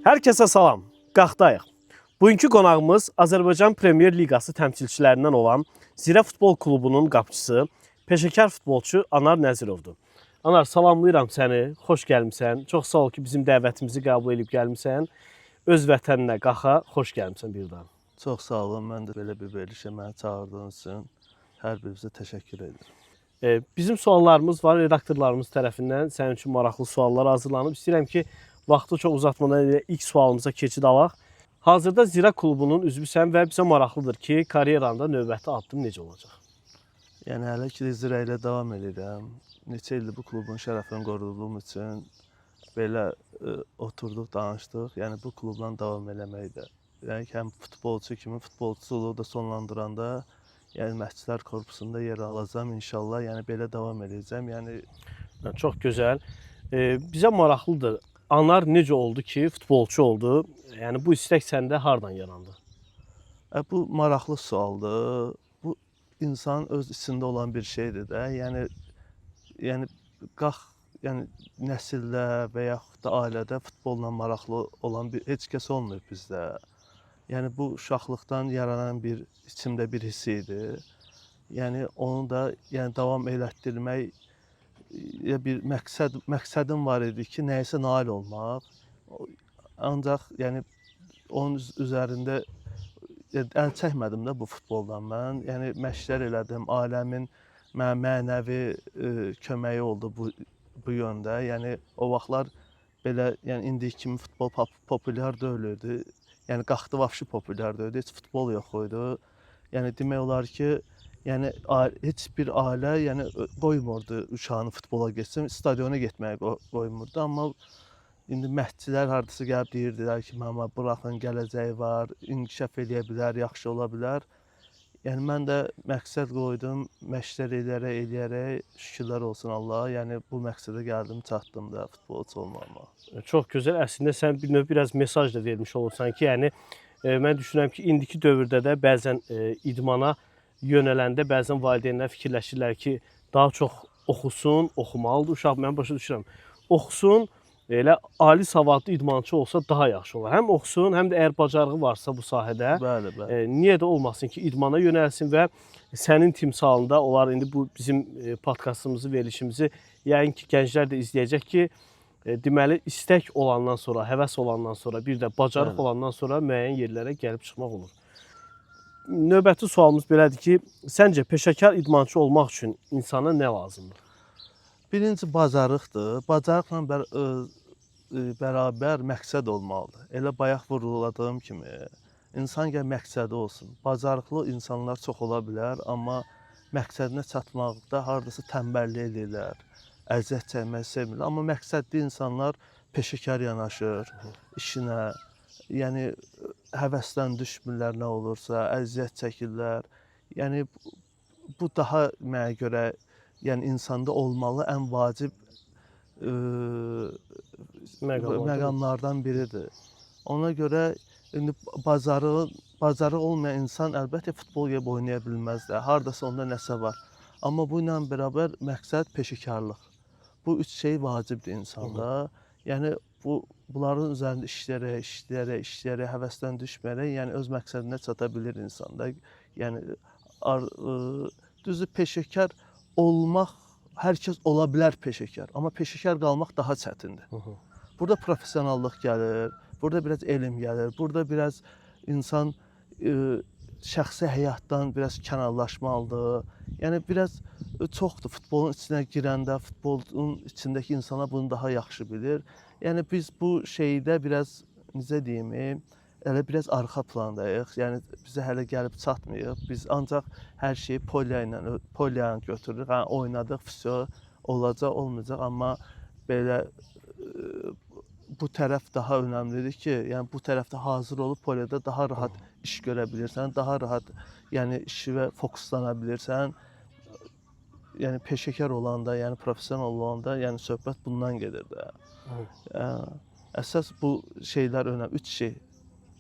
Hər kəsə salam, qalxdayıq. Bugünkü qonağımız Azərbaycan Premyer Liqası təmsilçilərindən olan Zirə Futbol Klubunun qapıçısı, peşəkar futbolçu Anar Nəzirovdur. Anar, salamlayıram səni, xoş gəlmisən. Çox sağ ol ki, bizim dəvətimizi qəbul edib gəlmisən. Öz vətəninə qaxa, xoş gəlmisən bir daha. Çox sağ olun, mən də belə bir verilişə məni çağırdığınız üçün hər birinizə təşəkkür edirəm. Bizim suallarımız var, redaktorlarımız tərəfindən sənin üçün maraqlı suallar hazırlanıb. İstəyirəm ki, vaxtı çox uzatmadan ilk sualımıza keçid alaq. Hazırda Zirə klubunun üzvüsən və bizə maraqlıdır ki, karyeranda növbəti addım necə olacaq? Yəni hələ ki Zirə ilə davam edirəm. Neçə ildir bu klubun şərəfini qoruduğum üçün belə oturduq, danışdıq. Yəni bu klubla davam eləməkdə. Yəni həm futbolçu kimi futbolçuluğu da sonlandıranda, yəni məşqçilər korpusunda yer alacağam inşallah. Yəni belə davam edəcəm. Yəni çox gözəl. Bizə maraqlıdır. Anar necə oldu ki, futbolçu oldu? Yəni bu istək səndə hardan yarandı? Bu maraqlı sualdır. Bu insanın öz içində olan bir şeydir də. Yəni nəsildə və yaxud da ailədə futbolla maraqlı olan heç kəs olmayıb bizdə. Yəni bu uşaqlıqdan yaranan bir içimdə bir hiss idi. Yəni onu da davam elətdirmək bir məqsədim var idi ki, nəyisə nail olmaq. Ancaq yəni onun üzərində əl çəkmədim də bu futboldan mən. Yəni məşqlər elədim, ailəmin mənə mənəvi köməyi oldu bu yöndə. Yəni o vaxtlar belə indiki kimi futbol populyar deyildi. Yəni qalxdı vəbşi populyar deyildi, heç futbol yox idi. Yəni demək olar ki, heç bir ailə qoymurdu uşağını futbola getsin, stadiona getməyə qoymurdu. Amma indi məşqçilər hardasa gəlib deyirdilər ki, mama buraxın, gələcəyi var, inkişaf eləyə bilər, yaxşı ola bilər. Yəni mən də məqsəd qoydum, məşqlər eləyərək, şükürlər olsun Allaha. Yəni bu məqsədə gəldim, çatdım da futbolçu olmağıma. Çox gözəl. Əslində sən bir növ biraz mesaj da vermiş olursan ki, yəni mən düşünürəm ki, indiki dövrdə də bəzən idmana yönələndə bəzən valideynlər fikirləşirlər ki, daha çox oxusun, oxumalıdır uşaq. Mən başa düşürəm. Oxusun, elə ali savadlı idmançı olsa daha yaxşı olar. Həm oxusun, həm də əgər bacarığı varsa bu sahədə, Bəli. Niyə də olmasın ki, idmana yönəlsin və sənin timsalında olar. İndi bu bizim podkastımızı, verilişimizi yəqin ki, gənclər də izləyəcək ki, deməli istək olandan sonra, həvəs olandan sonra, bir də bacarıq olandan sonra müəyyən yerlərə gəlib çıxmaq olur. Növbəti sualımız belədir ki, səncə peşəkar idmançı olmaq üçün insana nə lazımdır? Birinci bacarıqdır. Bacarıqla bərabər məqsəd olmalıdır. Elə bayaq vurguladığım kimi, insan gəl məqsədi olsun. Bacarıqlı insanlar çox ola bilər, amma məqsədinə çatmaqda hardasa tənbəllik edirlər, əziyyət çəkmək sevmirlər. Amma məqsədli insanlar peşəkar yanaşır işinə. Yəni həvəsdən düşmürlər nə olursa, əziyyət çəkirlər. Yəni bu daha mənə görə insanda olmalı ən vacib məqamlardan biridir. Ona görə indi bacarığı olmayan insan əlbəttə futbol gibi oynaya bilməz də. Hardasa onda nəsə var. Amma bu ilə bərabər məqsəd peşəkarlıq. Bu üç şey vacibdir insanda. Yəni bunların üzərində işləyərək, həvəsdən düşməyərək, yəni öz məqsədinə çata bilir insanda. Yəni düzü peşəkar olmaq, hər kəs ola bilər peşəkar, amma peşəkar qalmaq daha çətindir. Burada professionallıq gəlir, burada biraz elm gəlir, burada biraz insan şəxsi həyatdan biraz kənarlaşmalıdır. Yəni biraz çoxdur futbolun içinə girəndə, futbolun içindəki insana bunu daha yaxşı bilir. Yəni biz bu şeydə biraz, necə deyim, elə biraz arxa plandayıq. Yəni bizə hələ gəlib çatmayıb. Biz ancaq hər şeyi polya ilə götürürük. Oynadıq, olacaq, olmayacaq. Amma belə bu tərəf daha önəmlidir ki, yəni bu tərəfdə hazır olub polyada daha rahat iş görə bilirsən, daha rahat işə fokuslana bilirsən. Yəni peşəkar olanda, yəni professional olanda, yəni söhbət bundan gedir də. Əsas bu şeylər önəmli. Üç şey.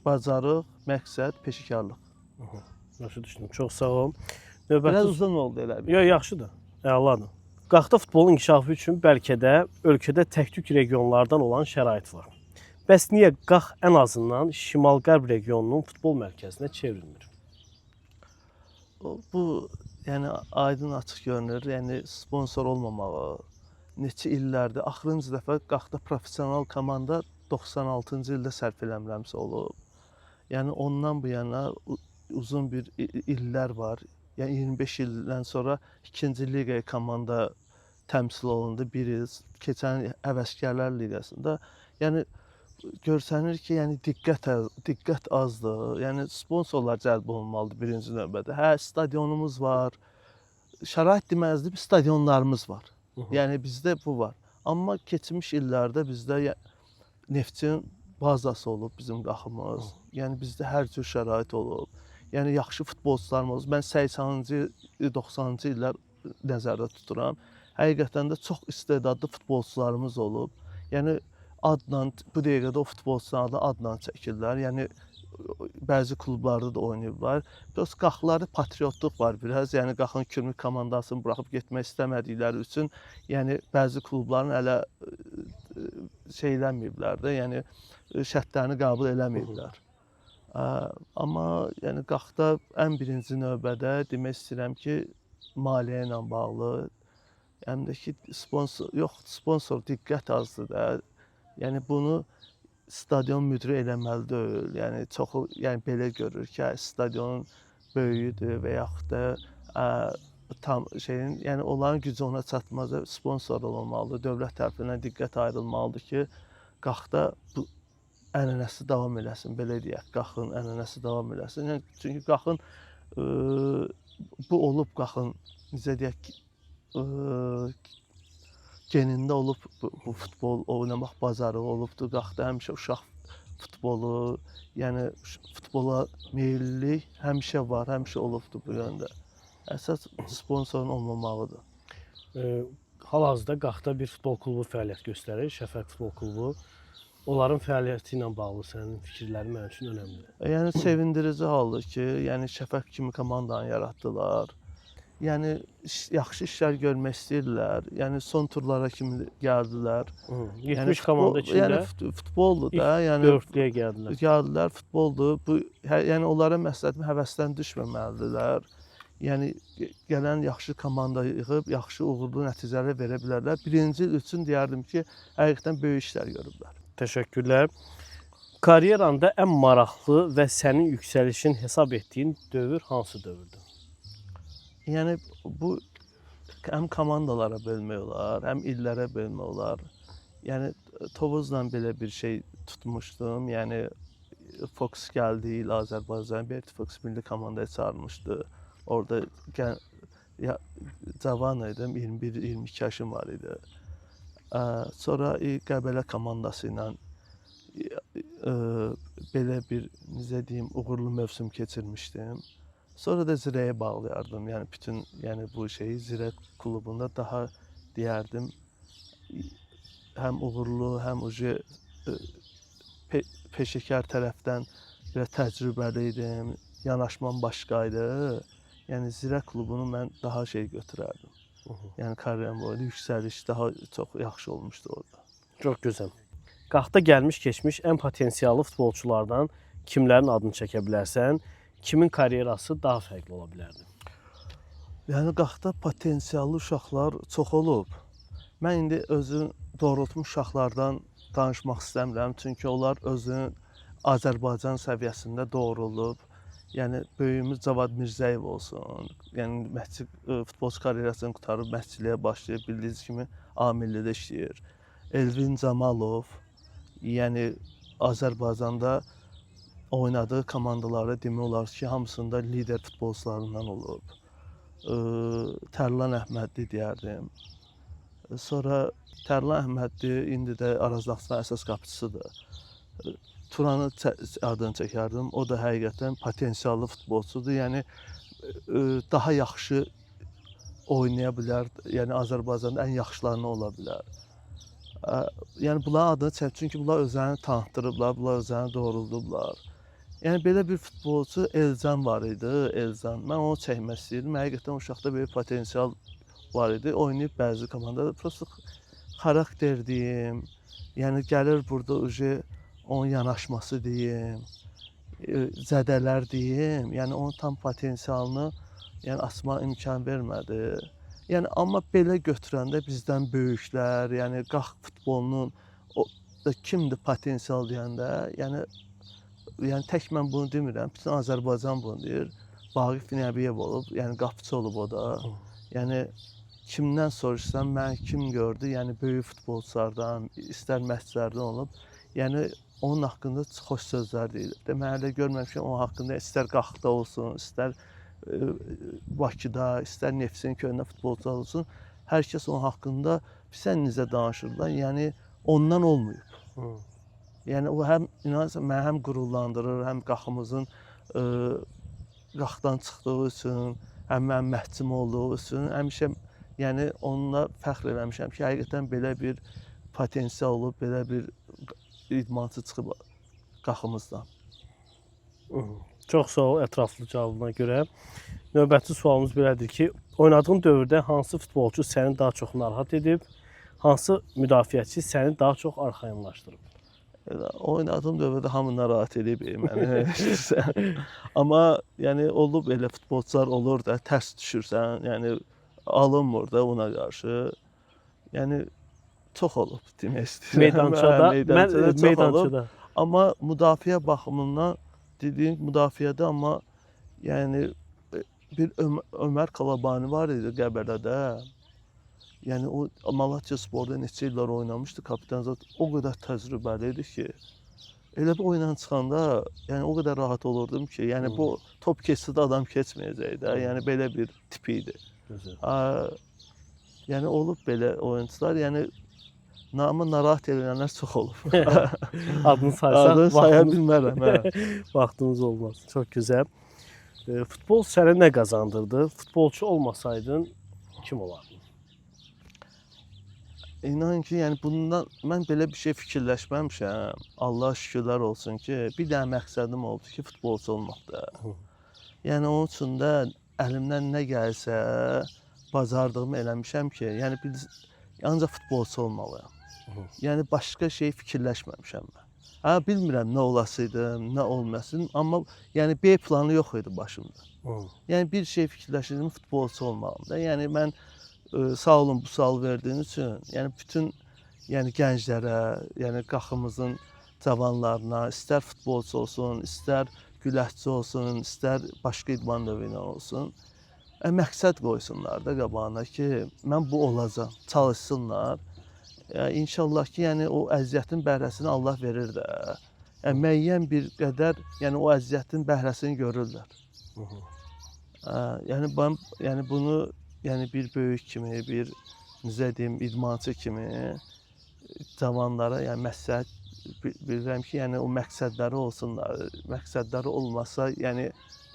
Bacarıq, məqsəd, peşəkarlıq. Yaxşı düşündüm. Çox sağ ol. Biraz uzun oldu elə bir. Yox, yaxşıdır. Əladır. Qalxda futbolun inkişafı üçün bəlkə də ölkədə tək-tük regionlardan olan şərait var. Bəs niyə Qax ən azından şimal-qərb regionunun futbol mərkəzinə çevrilmir? Bu yəni aydın açıq görünür. Yəni sponsor olmamağı neçə illərdir. Axırıncı dəfə Qaxda professional komanda 96-cı ildə sərf eləmirəmsə olub. Yəni ondan bu yana uzun bir illər var. Yəni 25 ildən sonra 2-ci liqaya komanda təmsil olundu. Bir il keçən Həvəskarlar Liqasında. Yəni görsənir ki, yəni diqqət azdır. Yəni sponsorlar cəlb olunmalıdır birinci növbədə. Hə, stadionumuz var. Şərait deməzdi, bir stadionlarımız var. Yəni bizdə bu var. Amma keçmiş illərdə bizdə Neftin bazası olub bizim Qaxımız. Yəni bizdə hər cür şərait olub. Yəni yaxşı futbolçularımız olub. Mən 80-ci, 90-cı illər nəzərdə tuturam. Həqiqətən də çox istedadlı futbolçularımız olub. Yəni adla, bu dəqiqədə o futbolçuların adla çəkirlər. Yəni bəzi klublarda da oynayıblar. Biraz Qaxlarda patriotluq var biraz. Yəni Qaxın Kürmük komandasını buraxıb getmək istəmədikləri üçün, yəni bəzi klubların hələ şey eləməyiblər də, yəni şərtlərini qəbul eləməyiblər. Amma yəni Qaxda ən birinci növbədə demək istəyirəm ki, maliyyə ilə bağlı, həm də ki sponsor diqqət azdır da. Yəni bunu stadion müdiri eləməli deyil. Yəni çoxu yəni belə görür ki, stadionun böyüyüdür və yaxud da tam şeyin, yəni onların gücü ona çatmaz, sponsor olmalıdır. Dövlət tərəfindən diqqət ayrılmalıdır ki, Qaxda bu ənənəsi davam eləsin, belə deyək, Qaxın ənənəsi davam eləsin. Yəni çünki Qaxın bu olub Qaxın necə deyək genində olub bu futbol oynamaq bacarığı olubdur. Qaxda həmişə uşaq futbolu, yəni futbola meyillilik həmişə var, həmişə olubdur bu yöndə. Əsas sponsorun olmamalıdır. Hal-hazırda Qaxda bir futbol klubu fəaliyyət göstərir, Şəfəq Futbol Klubu. Onların fəaliyyəti ilə bağlı sənin fikirlərin mənim üçün önəmlidir. Yəni sevindirici haldır ki, yəni Şəfəq kimi komandanı yaratdılar. Yəni yaxşı işlər görmək istəyirlər. Yəni son turlara kimi gəldilər. 70 komanda içində. Yəni futboldur da, yəni dörtlüyə gəldilər. Gəldilər, futboldur. Bu yəni onlara məsləhətim həvəsdən düşməməlidirlər. Yəni gələn yaxşı komanda yığıb yaxşı uğurlu nəticələr verə bilərlər. Birinci il üçün deyərdim ki, həqiqətən böyük işlər görüblər. Təşəkkürlər. Karyeranda ən maraqlı və sənin yüksəlişin hesab etdiyin dövr hansı dövrdür? Yəni bu həm komandalara bölmək olar, həm illərə bölmək olar. Yəni Tovuzla belə bir şey tutmuşdum. Yəni Fox gəldi il Azərbaycan Berti Fox milli komandaya çağırmışdı. Orada cavan idim, 21-22 yaşım var idi. Sonra Qəbələ komandası ilə belə bir necə deyim, uğurlu mövsüm keçirmişdim. Sonra da Zirəyə bağlayardım. Yəni bütün bu şeyi Zirə klubunda daha deyərdim həm uğurlu, həm peşəkar tərəfdən belə təcrübəli idim. Yanaşmam başqaydı. Yəni Zirə klubunu mən daha şey götürərdim. Yəni karyeram boyunca yüksəliş daha çox yaxşı olmuşdu orada. Çox gözəl. Qaxda gəlmiş keçmiş ən potensiallı futbolçulardan kimlərin adını çəkə bilərsən? Kimin karyerası daha fərqli ola bilərdi? Yəni Qaxda potensiallı uşaqlar çox olub. Mən indi özüm doğrultmuş uşaqlardan danışmaq istəmirəm. Çünki onlar özünün Azərbaycan səviyyəsində doğrulub. Yəni böyüyümüz Cavad Mirzəyev olsun. Yəni futbolçu karyerasını qurtarıb məşqçiliyə başlayıb, bildiyiniz kimi A millidə işləyir. Elvin Camalov, yəni Azərbaycanda oynadığı komandaları demək olar ki, hamısında lider futbolçularından olub. Tərlan Əhmədli deyərdim. Sonra Tərlan Əhmədli indi də Araz Naxçıvan əsas qapıçısıdır. Turanı adını çəkərdim. O da həqiqətən potensiallı futbolçudur. Yəni daha yaxşı oynaya bilər. Yəni Azərbaycanda ən yaxşılarından ola bilər. Yəni bunların adını çəkdim. Çünki bunlar özlərini tanıtdırıblar, bunlar özlərini doğruldublar. Yəni belə bir futbolçu Elcan var idi, Elcan. Mən onu çəkmək istəyirdim. Həqiqətən o uşaqda böyük potensial var idi. Oynayıb bəzi komandada. Prosta xarakter deyim. Yəni gəlir burada onun yanaşması deyim, zədələr deyim, yəni onun tam potensialını yəni açma imkan vermədi. Yəni amma belə götürəndə bizdən böyüklər, yəni qax futbolunun o kimdir potensial deyəndə, yəni tək mən bunu demirəm, bütün Azərbaycan bunu deyir. Vaqif Nəbiyev olub, yəni qapıçı olub o da. Yəni kimdən soruşsam, mən kim gördü? Yəni böyük futbolçulardan, istər məşqçilərdən olub. Yəni onun haqqında xoş sözlər deyilir. Mən hələ görməmişəm onun haqqında istər Qaxda olsun, istər Bakıda, istər Neftin köhnə futbolçular olsun. Hər kəs onun haqqında sən necə danışırlar? Yəni ondan olmayıb. Yəni o həm inanırsan məni həm qürurlandırır, həm Qaxımızın Qaxdan çıxdığı üçün, həm mənim məhdum olduğu üçün həmişə yəni onunla fəxr eləmişəm ki, həqiqətən belə bir potensial olub, belə bir idmançı çıxıb Qaxımızdan. Çox sağ ol ətraflı cavabına görə. Növbəti sualımız belədir ki, oynadığın dövrdə hansı futbolçu səni daha çox narahat edib, hansı müdafiəçi səni daha çox arxayınlaşdırıb? Oynadığım dövrdə hamı narahat edib məni. Amma yəni olub elə futbolçular olur da, tərs düşürsən, yəni alınmır da ona qarşı. Yəni çox olub demək istəyirəm. Meydançada. Amma müdafiə baxımından dediyim müdafiədə amma yəni bir Ömər Kalabani var idi Qəbələdə. Yəni o Malatya Sporda neçə illər oynamışdı, kapitan zat o qədər təcrübəli idi ki, elə bir oyundan çıxanda yəni o qədər rahat olurdum ki, yəni bu top keçsə də adam keçməyəcək də. Yəni belə bir tip idi. Yəni olub belə oyunçular, yəni namı narahat edənlər çox olub. Adını saysaq, adını saya bilmərəm. Vaxtımız olmaz. Çox gözəl. Futbol sənə nə qazandırdı? Futbolçu olmasaydın kim olardın? İnan ki, yəni bundan mən belə bir şey fikirləşməmişəm. Allah şükürlər olsun ki, bir dənə məqsədim oldu ki, futbolçu olmaqda. Yəni onun üçün də əlimdən nə gəlsə, bacardığımı eləmişəm ki, yəni ancaq futbolçu olmalıyam. Yəni başqa şey fikirləşməmişəm mən. Bilmirəm nə olasıydım, nə olmasın, amma yəni B planı yox idi başımda. Yəni bir şey fikirləşirdim, futbolçu olmağım da. Yəni mən sağ olun bu sual verdiyiniz üçün, yəni bütün yəni gənclərə, yəni Qaxımızın cavanlarına, istər futbolçu olsun, istər güləşçi olsun, istər başqa idman növü ilə olsun, məqsəd qoysunlar da qabağına ki, mən bu olacam, çalışsınlar. İnşallah ki, yəni o əziyyətin bəhrəsini Allah verir də. Müəyyən bir qədər, yəni o əziyyətin bəhrəsini görürlər. Yəni bunu yəni bir böyük kimi, bir necə deyim, idmançı kimi cavanlara yəni məsləhət bilirəm ki, yəni o məqsədləri olsunlar. Məqsədləri olmasa, yəni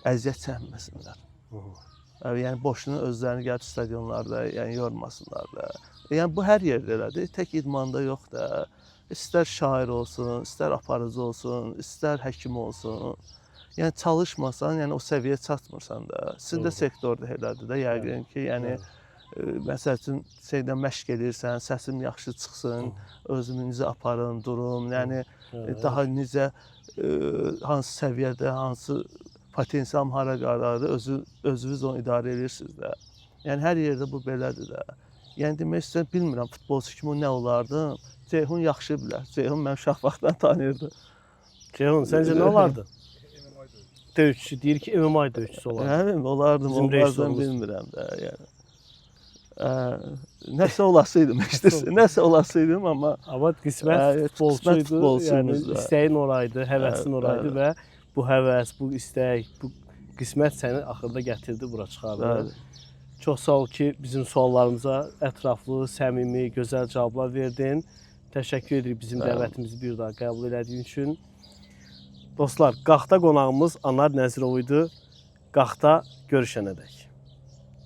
əziyyət çəkməsinlər. Yəni boşuna özlərini gəlib stadionlarda yəni yormasınlar da. Yəni bu hər yerdə elədir, tək idmanda yox da. İstər şair olsun, istər aparıcı olsun, istər həkim olsun. Yəni çalışmasan, yəni o səviyyə çatmırsan da. Sizin də sektorda elədir də, yəqin ki, yəni məsəl üçün şeydən məşq edirsən, səsim yaxşı çıxsın, özümü necə aparım, durum, yəni daha necə hansı səviyyədə, hansı potensialım hara qarardır, özünüz onu idarə edirsiniz də. Yəni hər yerdə bu belədir də. Yəni demək istəyirəm, bilmirəm futbolçu kimi nə olardım. Ceyhun yaxşı bilər. Ceyhun mən uşaq vaxtdan tanıyırdım. Ceyhun, səncə nə olardı? Döyüşçü deyir ki, MMA döyüşçüsü olardı. Həmin olardım, olmazdan bilmirəm də. Yəni. Nəsə olasıydım, nəsə olasıydım amma qismət futbolçuydu. Yəni istəyin oraydı, həvəsin oraydı və bu həvəs, bu istək, bu qismət səni axırda gətirdi, bura çıxardı. Çox sağ ol ki, bizim suallarımıza ətraflı, səmimi, gözəl cavablar verdin. Təşəkkür edirik bizim dəvətimizi bir daha qəbul elədiyin üçün. Dostlar, Qaxda qonağımız Anar Nəzirov idi. Qaxda görüşənədək.